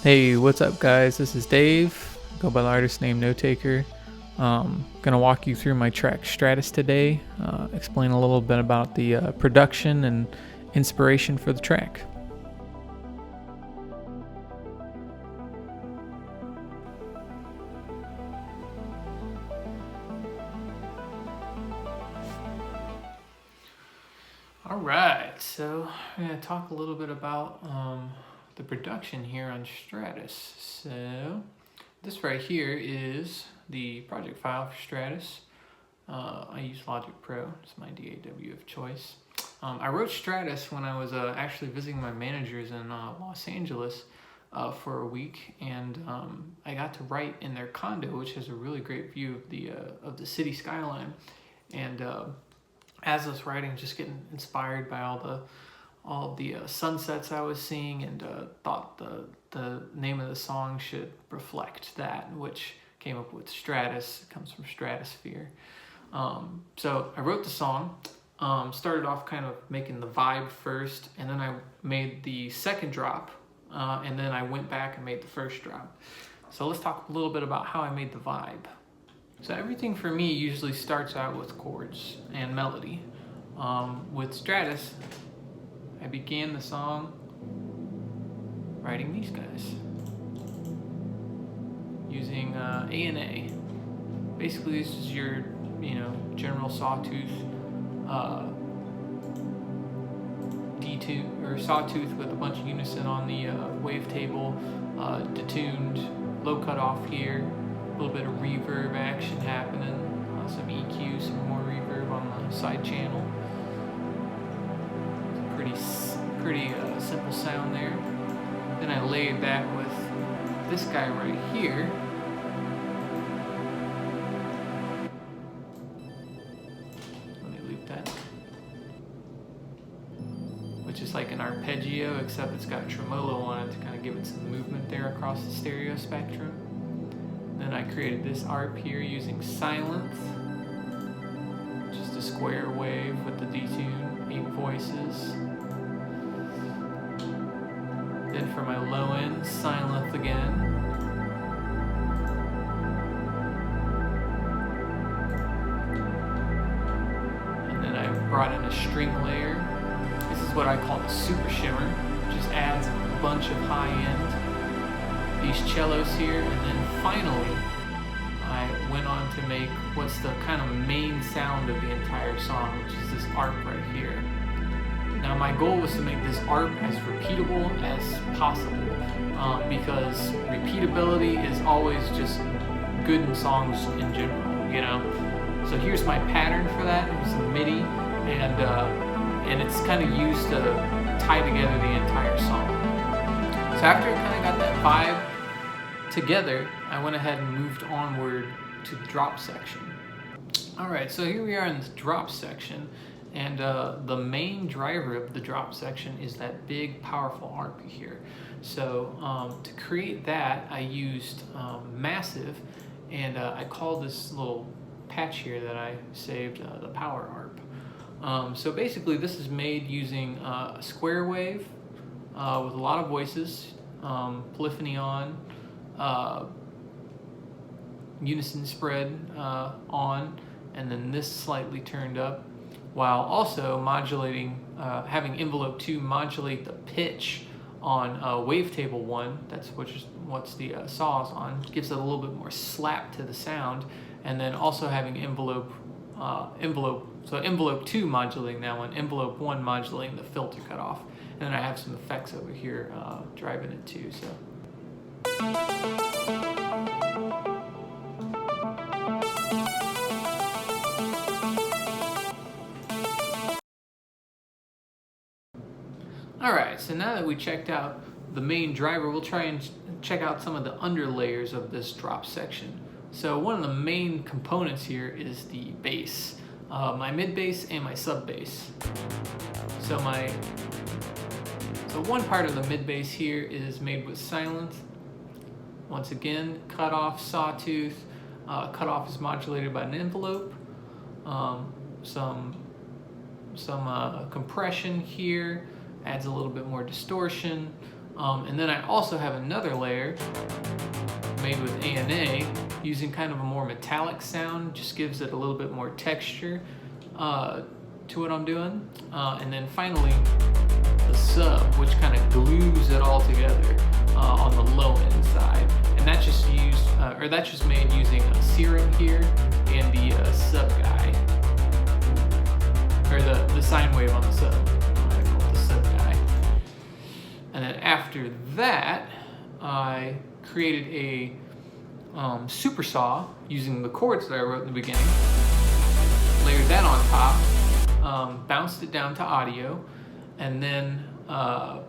Hey, what's up, guys? This is Dave. Go by the artist name Notaker. Gonna walk you through my track Stratus today. Explain a little bit about the production and inspiration for the track. All right, so I'm gonna talk a little bit about the production here on Stratus. So this right here is the project file for Stratus. I use Logic Pro, it's my DAW of choice. I wrote Stratus when I was actually visiting my managers in Los Angeles for a week, and I got to write in their condo, which has a really great view of the city skyline. And as I was writing, just getting inspired by all the sunsets I was seeing, and thought the name of the song should reflect that, which came up with Stratus. It comes from stratosphere. So I wrote the song, started off kind of making the vibe first, and then I made the second drop, and then I went back and made the first drop. So let's talk a little bit about how I made the vibe. So everything for me usually starts out with chords and melody. With Stratus, I began the song writing these guys using A and A. Basically, this is your general sawtooth detune or sawtooth with a bunch of unison on the wavetable, detuned, low cutoff here, a little bit of reverb action happening, some EQ, some more reverb on the side channel. Pretty simple sound there. Then I laid that with this guy right here. Let me loop that. Which is like an arpeggio, except it's got tremolo on it to kind of give it some movement there across the stereo spectrum. Then I created this arp here using Silence, just a square wave with the detune, 8 voices. Then for my low end, Silence again. And then I brought in a string layer. This is what I call the super shimmer. Just adds a bunch of high end. These cellos here, and then finally I went on to make what's the kind of main sound of the entire song, which is this arp right here. Now my goal was to make this arp as repeatable as possible, because repeatability is always just good in songs in general, So here's my pattern for that. It was a MIDI, and it's kind of used to tie together the entire song. So after I kind of got that vibe together, I went ahead and moved onward to the drop section. Alright, so here we are in the drop section, and the main driver of the drop section is that big powerful arp here. So to create that, I used Massive, and I called this little patch here that I saved the power arp. So basically this is made using a square wave with a lot of voices, polyphony on, unison spread on, and then this slightly turned up, while also modulating, having envelope 2 modulate the pitch on wavetable 1, that's what's the saw is on, gives it a little bit more slap to the sound, and then also having envelope 2 modulating that one, envelope 1 modulating the filter cutoff, and then I have some effects over here driving it too. So. Alright, so now that we checked out the main driver, we'll try and check out some of the underlayers of this drop section. So one of the main components here is the bass, my mid bass and my sub bass. So one part of the mid bass here is made with Silence. Once again, cutoff, sawtooth. Cutoff is modulated by an envelope. Some compression here adds a little bit more distortion. And then I also have another layer made with ANA using kind of a more metallic sound, just gives it a little bit more texture to what I'm doing. And then finally, the sub, which kind of glues it all together on the low end side. And that's just used, or that's just made using a serum here and the sub guy, or the sine wave on the sub. I call it the sub guy. And then after that, I created a super saw using the chords that I wrote in the beginning. Layered that on top, bounced it down to audio, and then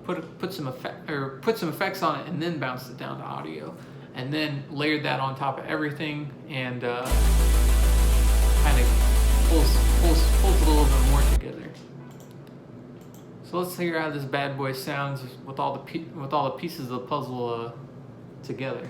put some effects on it, and then bounced it down to audio, and then layered that on top of everything, and kind of pulls it a little bit more together. So let's hear how this bad boy sounds with all the pieces of the puzzle together.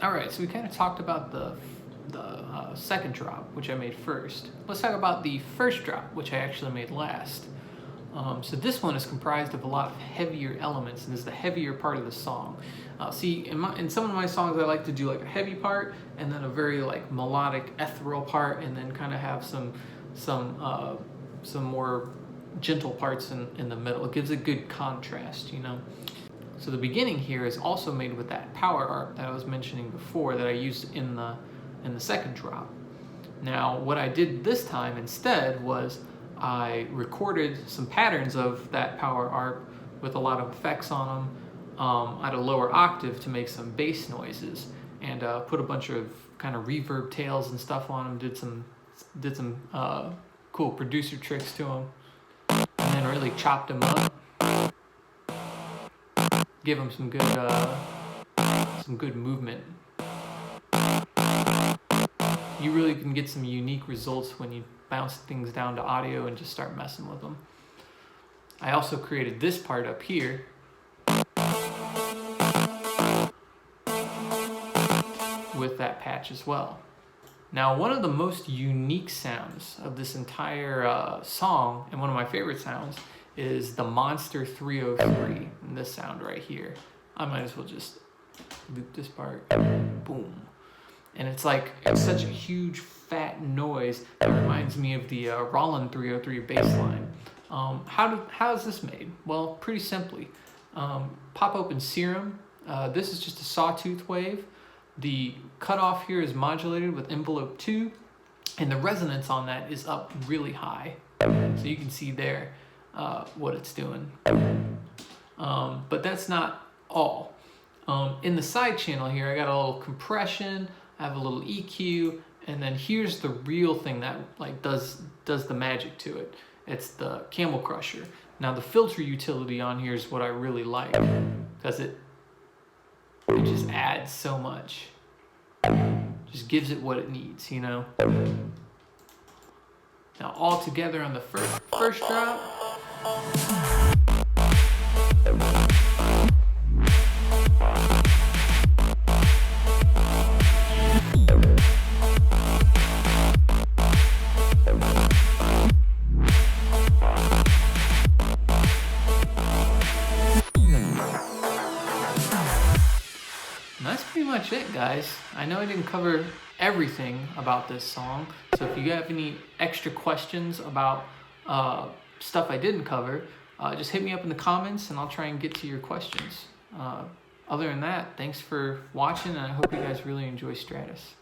Alright, so we kind of talked about the second drop, which I made first. Let's talk about the first drop, which I actually made last. So this one is comprised of a lot of heavier elements and is the heavier part of the song. See, in some of my songs I like to do like a heavy part and then a very like melodic ethereal part, and then kind of have some more gentle parts in the middle. It gives a good contrast, you know. So the beginning here is also made with that power art that I was mentioning before that I used in the second drop. Now what I did this time instead was I recorded some patterns of that power art with a lot of effects on them at a lower octave to make some bass noises, and put a bunch of kind of reverb tails and stuff on them, did some cool producer tricks to them, and then really chopped them up. Give them some good movement. You really can get some unique results when you bounce things down to audio and just start messing with them. I also created this part up here with that patch as well. Now, one of the most unique sounds of this entire song, and one of my favorite sounds, is the Monster 303, and this sound right here. I might as well just loop this part. Boom. And it's such a huge fat noise that reminds me of the Roland 303 bass line. How is this made? Well, pretty simply. Pop open Serum. This is just a sawtooth wave. The cutoff here is modulated with envelope 2, and the resonance on that is up really high. So you can see there what it's doing. But that's not all. In the side channel here, I got a little compression, I have a little EQ, and then here's the real thing that does the magic to it. It's the Camel Crusher. Now the filter utility on here is what I really like, because it just adds so much. Just gives it what it needs, you know. Now all together on the first drop. That's pretty much it, guys. I know I didn't cover everything about this song, so if you have any extra questions about stuff I didn't cover, just hit me up in the comments and I'll try and get to your questions. Other than that, thanks for watching, and I hope you guys really enjoy Stratus.